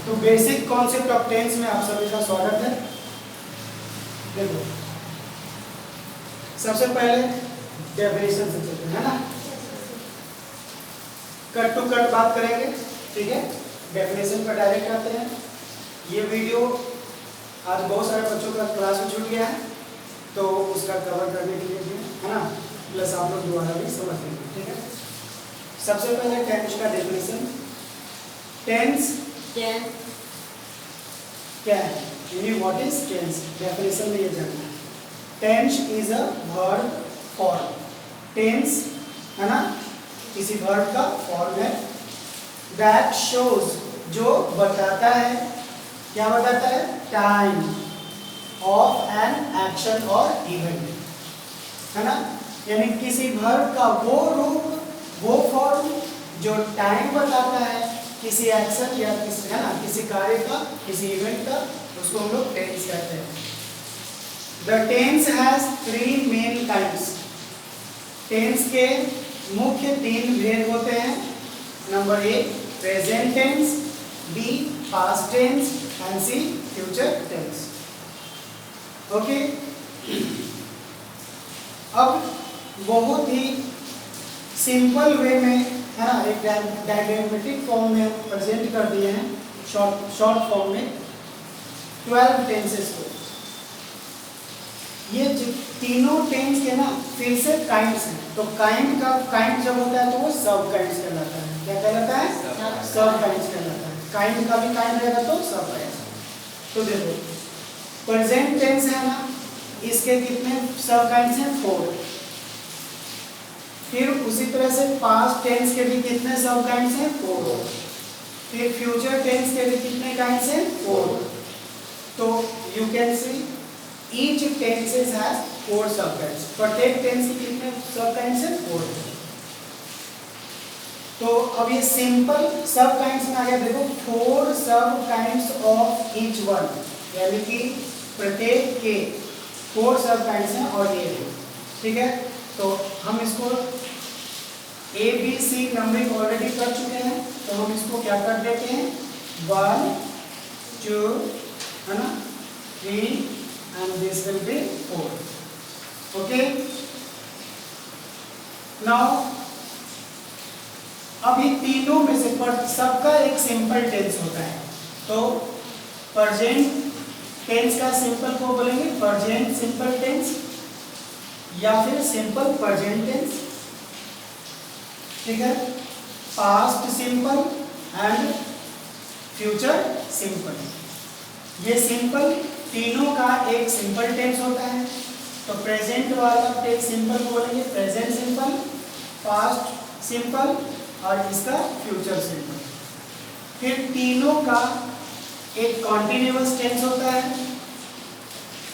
तो basic concept of tense में आप सभी का स्वागत है। देखो सबसे पहले डेफिनेशन से चलते हैं ना, कट टू कट बात करेंगे, ठीक है। डेफिनेशन पर डायरेक्ट आते हैं। ये वीडियो आज बहुत सारे बच्चों का क्लास में छूट गया है, तो उसका कवर करने के लिए भी है ना, प्लस आप लोग दोबारा भी समझ लेंगे, ठीक है। सबसे पहले टेंस का डेफिनेशन। टेंस क्या है, यानी व्हाट इज टेंस, डेफिनेशन में ये जानना है। Tense is a verb form. Tense है ना, किसी वर्ब का फॉर्म है। दैट शोज, जो बताता है, क्या बताता है, टाइम ऑफ एन एक्शन और इवेंट, है ना। यानी किसी वर्ब का वो रूप, वो फॉर्म जो टाइम बताता है किसी एक्शन या किसी, है ना, किसी कार्य का, किसी इवेंट का, उसको हम लोग टेंस कहते हैं। The tense has 3 main types. Tense के मुख्य 3 भेद होते हैं। Number 1 present tense, B past tense and C future tense. Okay, अब बहुत ही सिंपल वे में, है ना, एक डायग्रामेटिक फॉर्म में प्रेजेंट कर दिए हैं, शॉर्ट फॉर्म में 12 टेंसेस को। ये तीनों टेंस के ना फिर से काइंड्स हैं। तो काइंड जब होता है तो वो सब काइंड्स कहलाता है। क्या कहलाता है, सब काइंड्स कहलाता है। काइंड का भी काइंड रहेगा तो सब काइंड्स। तो देखो प्रेजेंट टेंस है ना, इसके कितने सब काइंड्स हैं, 4। फिर उसी तरह से पास्ट टेंस के भी कितने सब काइंड्स हैं, 4। फिर फ्यूचर टेंस के भी कितने काइंड्स हैं, 4। तो you can see each tenses has 4 सब काइंड्स। प्रत्येक टेंस के कितने सब काइंड्स हैं, 4। तो अब ये सिंपल सब काइंड्स में आ गया। देखो 4 सब काइंड्स ऑफ ईच वन, यानी कि प्रत्येक के 4 सब काइंड्स हैं और ये है, ठीक है। तो हम इसको A B C numbering already कर चुके हैं, तो हम इसको क्या कर देते हैं, 1 2 है ना, 3 and this will be 4। Okay, now अभी तीनों में से सबका एक सिंपल टेंस होता है। तो प्रेजेंट टेंस का सिंपल को बोलेंगे प्रेजेंट सिंपल टेंस या फिर सिंपल प्रेजेंट टेंस, ठीक है। Past simple and future simple, ये सिंपल तीनों का एक सिंपल टेंस होता है। तो प्रेजेंट वाला टेंस सिंपल को बोलेंगे प्रेजेंट सिंपल, पास्ट सिंपल और इसका फ्यूचर सिंपल। फिर तीनों का एक कॉन्टिन्यूअस टेंस होता है।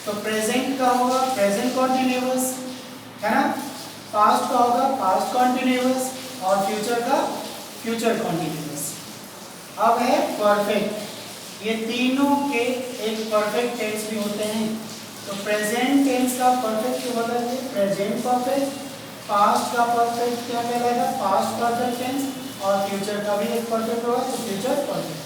तो प्रेजेंट का होगा प्रेजेंट कॉन्टिन्यूअस, है ना, पास्ट का होगा पास्ट कॉन्टिन्यूअस और फ्यूचर का फ्यूचर कॉन्टिन्यूअस। अब है परफेक्ट। ये तीनों के एक परफेक्ट टेंस भी होते हैं। तो प्रेजेंट टेंस का परफेक्ट क्या होता है, प्रेजेंट परफेक्ट। पास्ट का परफेक्ट क्या कहलाएगा, पास्ट परफेक्ट टेंस। और फ्यूचर का भी एक परफेक्ट होगा तो फ्यूचर परफेक्ट।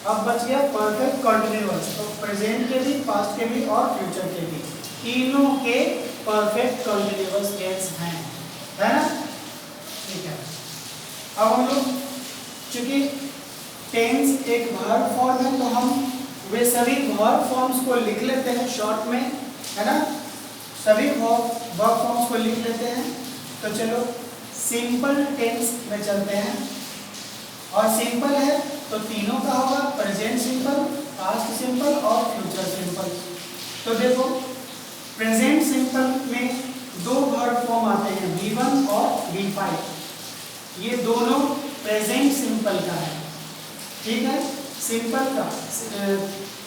अब बच गया परफेक्ट कॉन्टिन्यूअस। तो प्रेजेंट के भी, पास्ट के भी और फ्यूचर के भी, तीनों के परफेक्ट कॉन्टिन्यूअस टेंस हैं, है ना, ठीक है। अब हम लोग चूंकि टेंस एक वर्ब फॉर्म है, तो हम वे सभी वर्ब फॉर्म्स को लिख लेते हैं शॉर्ट में, है ना। सभी वर्ब फॉर्म्स को लिख लेते हैं। तो चलो सिंपल टेंस में चलते हैं। और सिंपल है तो तीनों का होगा प्रेजेंट सिंपल, पास्ट सिंपल और फ्यूचर सिंपल। तो देखो प्रेजेंट सिंपल में 2 वर्ब फॉर्म आते हैं, V1 और V5। ये दोनों प्रेजेंट सिंपल का है, ठीक है। सिंपल का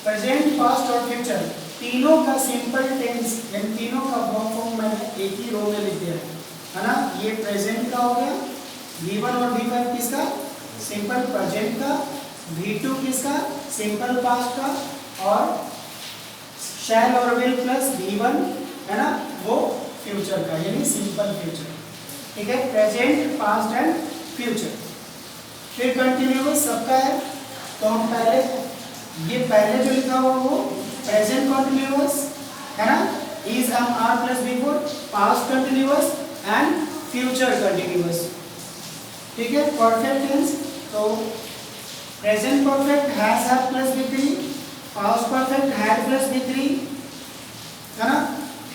प्रेजेंट, पास्ट और फ्यूचर तीनों का सिंपल टेंस, यानी तीनों का वर्ब फॉर्म मैंने एक ही रो में लिख दिया है ना। ये प्रेजेंट का हो गया, V1 और V5 किसका, सिंपल प्रेजेंट का। V2 किसका, सिंपल पास्ट का। और शैल और विल प्लस V1 है ना, वो फ्यूचर का, यानी सिंपल फ्यूचर, ठीक है। Present, past and future. फिर कंटिन्यूअस सबका है, तो हम पहले जो लिखा हुआ वो प्रेजेंट कंटिन्यूअस है ना, is am are plus before, past continuous and future continuous. ठीक है, परफेक्ट टेंस तो present perfect has have plus बी3, पास्ट परफेक्ट हैड प्लस बी3 है ना,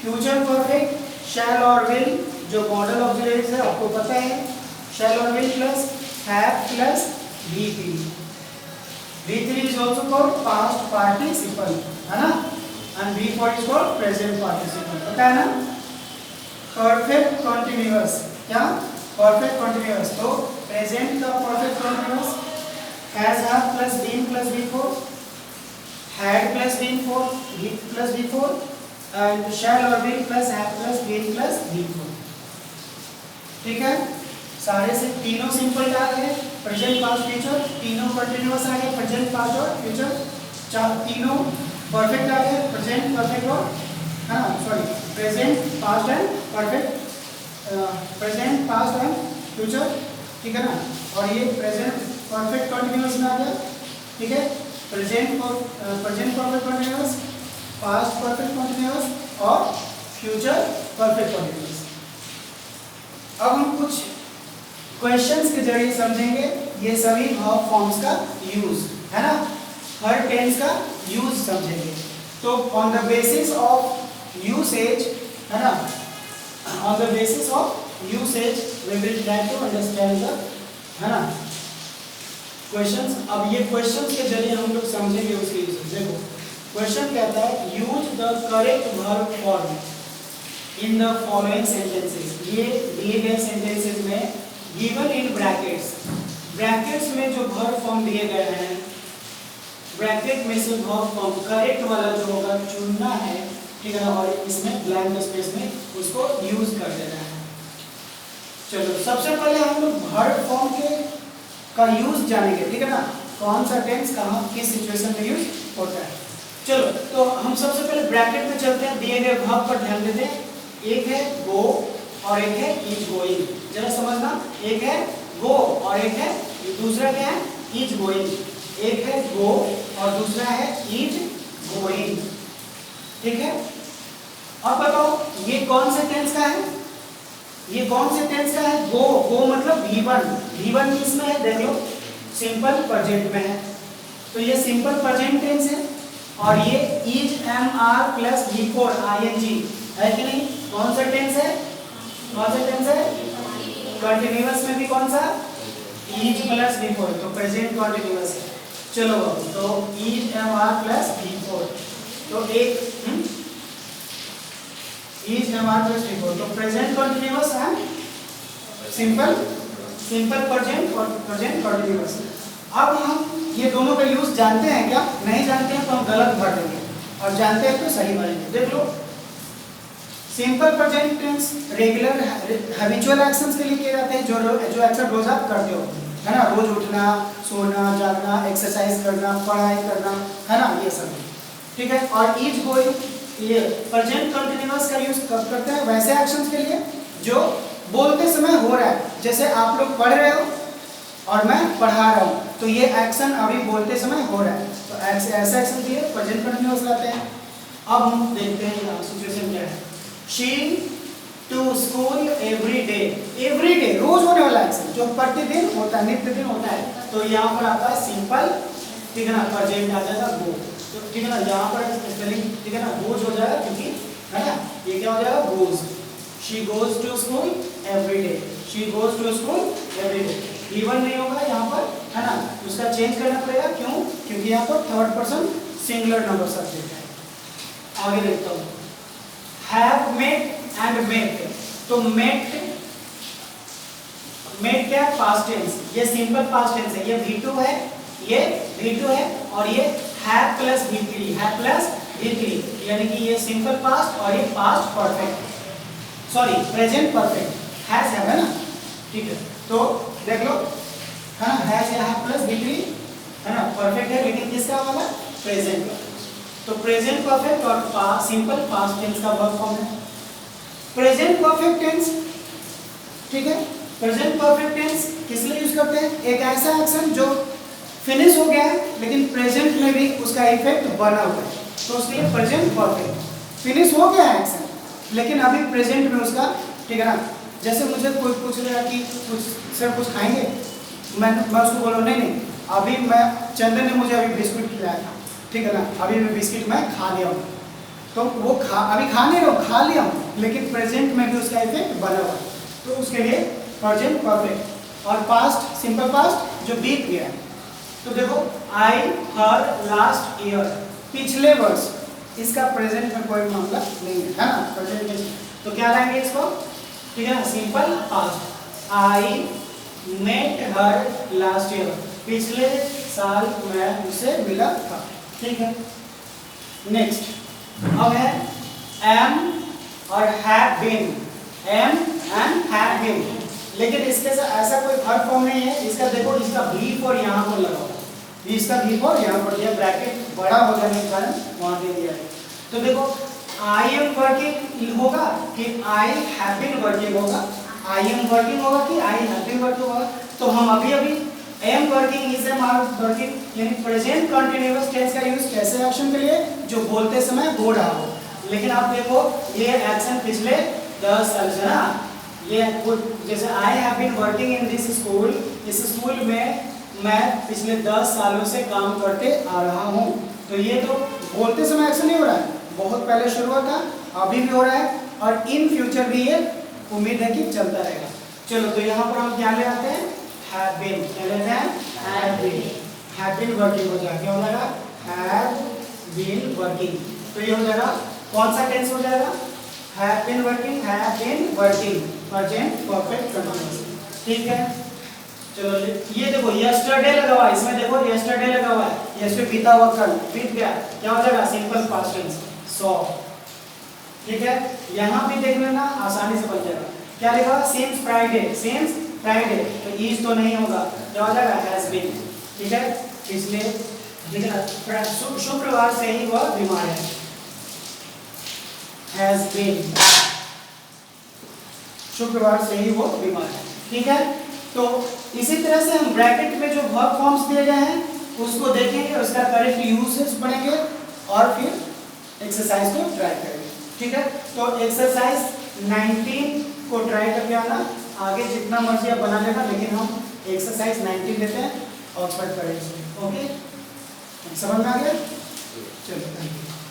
फ्यूचर परफेक्ट शैल और विल जो मॉडल ऑक्सिलरीज है आपको पता है, शैल और will plus have plus V3। V3 is also called past participle है ना, and V4 is called present participle, पता है ना। perfect continuous क्या, perfect continuous तो present का perfect continuous has have plus been plus before, had plus been for plus before and shall or will plus have plus been plus before। ठीक है, सारे से तीनों सिंपल आ गए, प्रेजेंट पास्ट फ्यूचर तीनों continuous आ गए, प्रेजेंट पास्ट और future तीनों परफेक्ट आ गए, प्रेजेंट परफेक्ट और है ना, sorry present past and perfect, present past and future. ठीक है ना, और ये प्रेजेंट परफेक्ट कंटिन्यूअस में आ गया। ठीक है, present perfect continuous, past perfect continuous और फ्यूचर परफेक्ट कंटिन्यूअस। अब हम कुछ क्वेश्चंस के जरिए समझेंगे ये सभी वर्ब फॉर्म्स का यूज है ना, हर टेंस का यूज समझेंगे। तो on the basis of usage है ना, on the basis of usage we will try to understand the है ना क्वेश्चंस। अब ये क्वेश्चंस के जरिए हम लोग समझेंगे उसके यूज। देखो क्वेश्चन कहता है use the correct verb form in the following sentences. ये दिए गए सेंटेंसेस में गिवन इन ब्रैकेट्स, ब्रैकेट्स में जो वर्ब फॉर्म दिए गए हैं, ब्रैकेट में से वर्ब फॉर्म करेक्ट वाला जो होगा चुनना है। ठीक है ना, और इसमें ब्लैंक स्पेस में उसको यूज कर देना है। चलो सबसे पहले हम लोग वर्ब फॉर्म का यूज जानेंगे। ठीक है ना, कौन सा टेंस कहाँ किस सिचुएशन में यूज होता है। चलो तो हम सबसे पहले ब्रैकेट में चलते हैं, दिए गए वर्ब पर ध्यान देते हैं। एक है गो और एक है इज गोइंग, जरा समझना, एक है गो और एक है दूसरा क्या है इज गोइंग। एक है गो और दूसरा है इज गोइंग। ठीक है, अब बताओ ये कौन से टेंस का है, ये कौन से टेंस का है। गो मतलब V1 किसमें है देख लो, सिंपल प्रेजेंट में है, तो ये सिंपल प्रेजेंट टेंस है। और ये is MR plus V4 ING है कि नहीं, कौन सा टेंस है, कौन सा टेंस है, कंटिन्यूअस में भी कौन सा इज प्लस V4 तो प्रेजेंट कंटिन्यूअस है। चलो तो इज MR प्लस V4 तो एक इज MR प्लस V4 तो प्रेजेंट कंटिन्यूअस है, सिंपल प्रेजेंट और प्रेजेंट कंटिन्यूअस। अब हम ये दोनों का यूज जानते हैं क्या, नहीं जानते हैं तो हम गलत भर देंगे और जानते हैं तो सही भरेंगे। देख लो simple present tense regular habitual actions के लिए किए जाते हैं, जो एक्शन रोज आप करते हो है ना, रोज उठना, सोना, जागना, एक्सरसाइज करना, पढ़ाई करना है ना, ये सब। ठीक है, और इज गोइंग ये प्रेजेंट कंटिन्यूअस का यूज कब करते हैं, वैसे एक्शंस के लिए जो बोलते समय हो रहा है। जैसे आप लोग पढ़ रहे हो और मैं पढ़ा रहा हूँ, तो ये एक्शन अभी बोलते समय हो रहा है, तो ऐसा एक्शन के लिए प्रेजेंट कंटिन्यूअस लाते हैं। अब हम देखते हैं यहाँ सिचुएशन क्या है। She to school every day, रोज होने वाला एक्शन जो प्रतिदिन होता है, नित्य दिन होता है, तो यहाँ पर आता है सिंपल, ठीक है ना, प्रेजेंट आ जाएगा गो। तो ठीक है ना, यहाँ पर स्पेलिंग ठीक है ना, गोज हो जाएगा क्योंकि है ना, ये क्या हो जाएगा goes. She goes to school every day, she goes to school every day। Even नहीं होगा यहाँ पर है ना, उसका चेंज करना पड़ेगा, क्यों, क्योंकि यहाँ पर third person singular number subject है। आगे देखता हूँ, have met and met, तो met क्या पास्ट टेंस, ये सिंपल पास्ट टेंस है, ये V2 है, ये V2 है और ये have प्लस V3 यानी कि ये सिंपल पास्ट और ये past perfect, sorry present perfect has है ना। ठीक है, तो देख लो है ना, हैज या have प्लस V3 है ना, परफेक्ट है लेकिन किसका वाला, प्रेजेंट का। तो प्रेजेंट परफेक्ट और सिंपल पास्ट टेंस का वर्ब फॉर्म है प्रेजेंट परफेक्ट टेंस। ठीक है, प्रेजेंट परफेक्ट टेंस किस लिए यूज करते हैं, एक ऐसा एक्शन जो फिनिश हो गया है लेकिन प्रेजेंट में भी उसका इफेक्ट बना हुआ है, तो उसके लिए प्रेजेंट परफेक्ट। फिनिश हो गया है एक्शन लेकिन अभी प्रेजेंट में उसका, ठीक है ना। जैसे मुझे कोई पूछ रहा कि कुछ सर कुछ खाएंगे, मैं उसको बोलूँ नहीं अभी मैं, चंदन ने मुझे अभी बिस्कुट खिलाया था, ठीक है ना, अभी मैं बिस्किट मैं खा लिया हूँ, तो वो अभी खा नहीं रहा हूँ, खा लिया हूँ लेकिन प्रेजेंट में भी उसका इफेक्ट बना हुआ है, तो उसके लिए प्रेजेंट परफेक्ट। और पास्ट, सिंपल पास्ट जो बीत गया है, तो देखो आई हर लास्ट ईयर, पिछले वर्ष, इसका प्रेजेंट में कोई मामला नहीं है ना, प्रेजेंट में। तो क्या लाएंगे इसको, ठीक है ना, simple past. I met her last year, पिछले साल मैं उसे मिला था, ठीक है। नेक्स्ट अब है एम और have been, am and have been, लेकिन इसके साथ ऐसा कोई वर्ब फॉर्म नहीं है। इसका देखो, इसका भी फॉर यहाँ पर लगा हुआ है, इसका भी फॉर यहाँ पर दिया, ब्रैकेट बड़ा हो जाने के कारण वहाँ दे दिया है। तो देखो आई एम वर्किंग होगा कि आई हैव बीन वर्किंग होगा, आई एम वर्किंग होगा कि आई हैव बीन वर्किंग होगा। तो हम अभी am working, is am are working, यानी प्रेजेंट कंटीन्यूअस टेंस का यूज कैसे एक्शन के लिए, जो बोलते समय हो रहा हो। लेकिन आप देखो ये एक्शन पिछले 10 साल से ना, ये जैसे I have been working in this school, इस स्कूल में मैं पिछले 10 सालों से काम करते आ रहा हूँ। तो ये तो बोलते समय एक्शन नहीं हो रहा है, बहुत पहले शुरू हुआ था, अभी भी हो रहा है और इन फ्यूचर भी ये उम्मीद है कि चलता रहेगा। चलो तो यहाँ पर हम क्या ले आते हैं, हैव बीन, क्या लेते हैं, हैव बीन वर्किंग हो जाएगा, क्या हो जाएगा, हैव बीन वर्किंग। तो ये हो जाएगा, कौन सा टेंस हो जाएगा, have been working, have been working, present perfect continuous, ठीक है। चलो ये देखो यस्टरडे लगा हुआ है, इसमें देखो यस्टरडे लगा हुआ है, यस्टरडे बीता हुआ कल, बीत गया, क्या हो जाएगा, सिंपल पास्ट टेंस, सॉ, ठीक है। यहाँ भी देख लेना, आसानी से बन जाएगा। क्या लिखा, सिंस फ्राइडे, सिंस फ्राइडे, तो इज तो नहीं होगा, क्या हो जाएगा, हैज बीन, ठीक है। इसलिए शुक्रवार से ही वह बीमार है, हैज बीन, शुक्रवार से ही वो बीमार है, ठीक है। तो इसी तरह से हम ब्रैकेट में जो वर्ब फॉर्म्स दिए गए हैं उसको देखेंगे, उसका करेक्ट यूसेज पढ़ेंगे और फिर एक्सरसाइज को ट्राई करेंगे, ठीक है। तो एक्सरसाइज 19 को ट्राई करके आना, आगे जितना मर्जी आप बना लेना, लेकिन हम एक्सरसाइज 19 लेते हैं और पढ़ करेंगे, ओके। समझ में आ गया, चलो थैंक यू।